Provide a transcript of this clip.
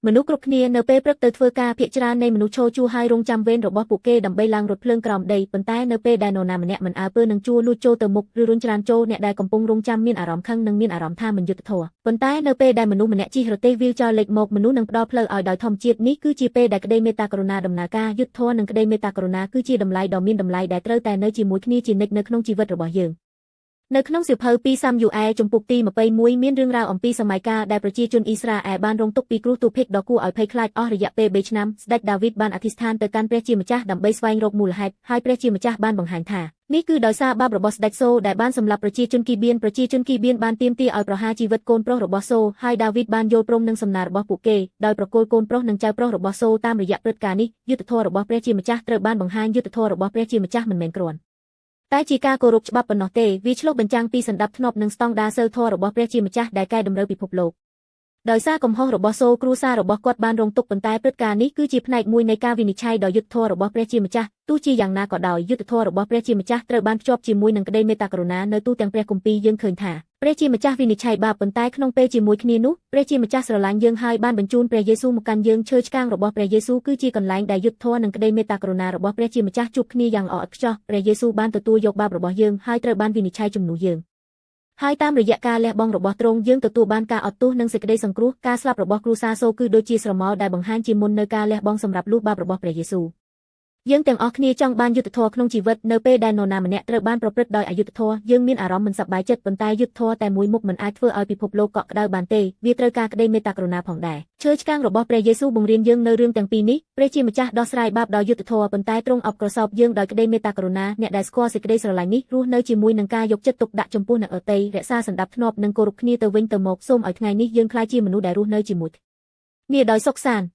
មនុស្សគ្រប់គ្នានៅពេលព្រឹកទៅធ្វើការភាគច្រើននៃមនុស្សឈរជួរហើយរងចាំវេនរបស់ពួកគេដើម្បីឡើងរថភ្លើងក្រោមដីប៉ុន្តែនៅពេលដែលនរណាម្នាក់មិនអើពើនឹងជួរលួចចូលទៅមុខឬរុញច្រានចូលអ្នកដែលកំពុងរងចាំមានអារម្មណ៍ខឹងនិងមានអារម្មណ៍ថាមិនយុត្តិធម៌ប៉ុន្តែនៅពេលដែលមនុស្សម្នាក់ជិះរទេះវីលចរលេចមកមនុស្សនឹងផ្ដល់ផ្លូវឲ្យដោយធម្មជាតិនេះគឺជាពេលដែលក្តីមេត្តាករុណាដំណើរការយុត្តិធម៌និងក្តីមេត្តាករុណាគឺជាតម្លៃដ៏មានតម្លៃដែលត្រូវតែនៅជាមួយគ្នាជានិច្ចនៅក្នុងជីវិតរបស់យើងនៅក្នុងសៀវភៅពីសាមយូអែលជំពូកទី21មានរឿងរ៉ាវអំពីសម័យកាលដែលប្រជាជនអ៊ីស្រាអែលបានរងទុក្ខពីគ្រោះទូភិកដ៏គួរឲ្យភ័យខ្លាចអស់រយៈពេល3ឆ្នាំស្ដេចដាវីតបានអធិស្ឋានទៅកាន់ព្រះជាម្ចាស់ដើម្បីស្វែងរកមូលហេតុហើយព្រះជាម្ចាស់បានបង្ហាញថានេះគឺដោយសារបាបរបស់ស្ដេចសូដែលបានសម្លាប់ប្រជាជនគីបៀនបានទាមទារឲ្យប្រហារជីវិតកូនប្រុសរបស់សូហើយដាវីតបានយល់ព្រមនឹងសំណើរបស់ពួកគេដោយប្រគល់កូនប្រុសនិងចៅប្រុសរបស់សូតាមរយៈព្រឹត្តិការណ៍នេះយុត្តិធម៌របស់ព្រះជាម្ចាស់ត្រូវបានបង្ហាញយុត្តិធម៌របស់ព្រះជាម្ចាស់មិនមែនគ្រាន់តែជាការគោរពច្បាប់ប៉ុណ្ណោះទេវាឆ្លុះបញ្ចាំងពីសណ្ដាប់ធ្នាប់និងស្តង់ដារសីលធម៌របស់ព្រះជាម្ចាស់ដែលកែតម្រូវពិភពលោកដោយសារកំហុសរបស់សូគ្រួសាររបស់គាត់បានរងទុក្ខប៉ុន្តែព្រឹត្តិការណ៍នេះគឺជាផ្នែកមួយនៃការវិនិច្ឆ័យដ៏យុត្តិធម៌របស់ព្រះជាម្ចាស់ទោះជាយ៉ាងណាក៏ដោយយុត្តិធម៌របស់ព្រះជាម្ចាស់ត្រូវបានភ្ជាប់ជាមួយនឹងក្តីមេត្តាករុណានៅទូទាំងព្រះគម្ពីរយើងឃើញថាព្រះជាម្ចាស់វិនិច្ឆ័យបាបប៉ុន្តែក្នុងពេលជាមួយគ្នានោះព្រះជាម្ចាស់ស្រឡាញ់យើងហើយបានបញ្ជូនព្រះយេស៊ូវមកកាន់យើងឈើឆ្កាងរបស់ព្រះយេស៊ូវគឺជាកន្លែងដែលយុត្តិធម៌និងក្តីមេត្តាករុណារបស់ព្រះជាម្ចាស់ជួបគ្នាយ៉ាងល្អឥតខ្ចោះព្រះយេស៊ូវបានទទួលយកបាបរបស់យើងហើយត្រូវបានវិនិច្ឆ័យជំនួសយើងហើយតាមរយៈការលះបង់របស់ទ្រង់យើងទទួលបានការអត់ទោសនិងសេចក្តីសង្គ្រោះការស្លាប់របស់គ្រួសារសូគឺដូចជាស្រមោលដែលបង្ហាញជាមុននៅការលះបង់សម្រាប់លុះបាបរបស់ព្រះយេស៊ូវយើងទាំងអស់គ្នាចង់បានយុត្តិធម៌ក្នុងជីវិតនៅពេលដែលនរណាម្នាក់ត្រូវបានប្រព្រឹត្តដោយអយុត្តិធម៌យើងមានអារម្មណ៍មិនសប្បាយចិត្តប៉ុន្តែយុត្តិធម៌តែមួយមុខមិនអាចធ្វើឲ្យពិភពលោកកក់ក្ដៅបានទេវាត្រូវការក្តីមេត្តាករុណាផងដែរឈើឆ្កាងរបស់ព្រះយេស៊ូវបង្រៀនយើងនៅរឿងទាំងពីរនេះព្រះជាម្ចាស់ដោះស្រាយបាបដោយយុត្តិធម៌ប៉ុន្តែទ្រង់អបក្រសោបយើងដោយក្តីមេត្តាករុណាអ្នកដែលស្គាល់សេចក្តីស្រឡាញ់នេះរស់នៅជាមួយនឹងការយកចិត្តទុកដាក់ចំពោះអ្នកដទៃរក្សាសណ្ដាប់ធ្នាប់និងគោរពគ្នាទៅវិញទៅមកសូមឲ្យថ្ងៃនេះយើងក្លាយជាមនុស្សដែលរស់នៅជាមួយគ្នាដោយសុខសាន្ត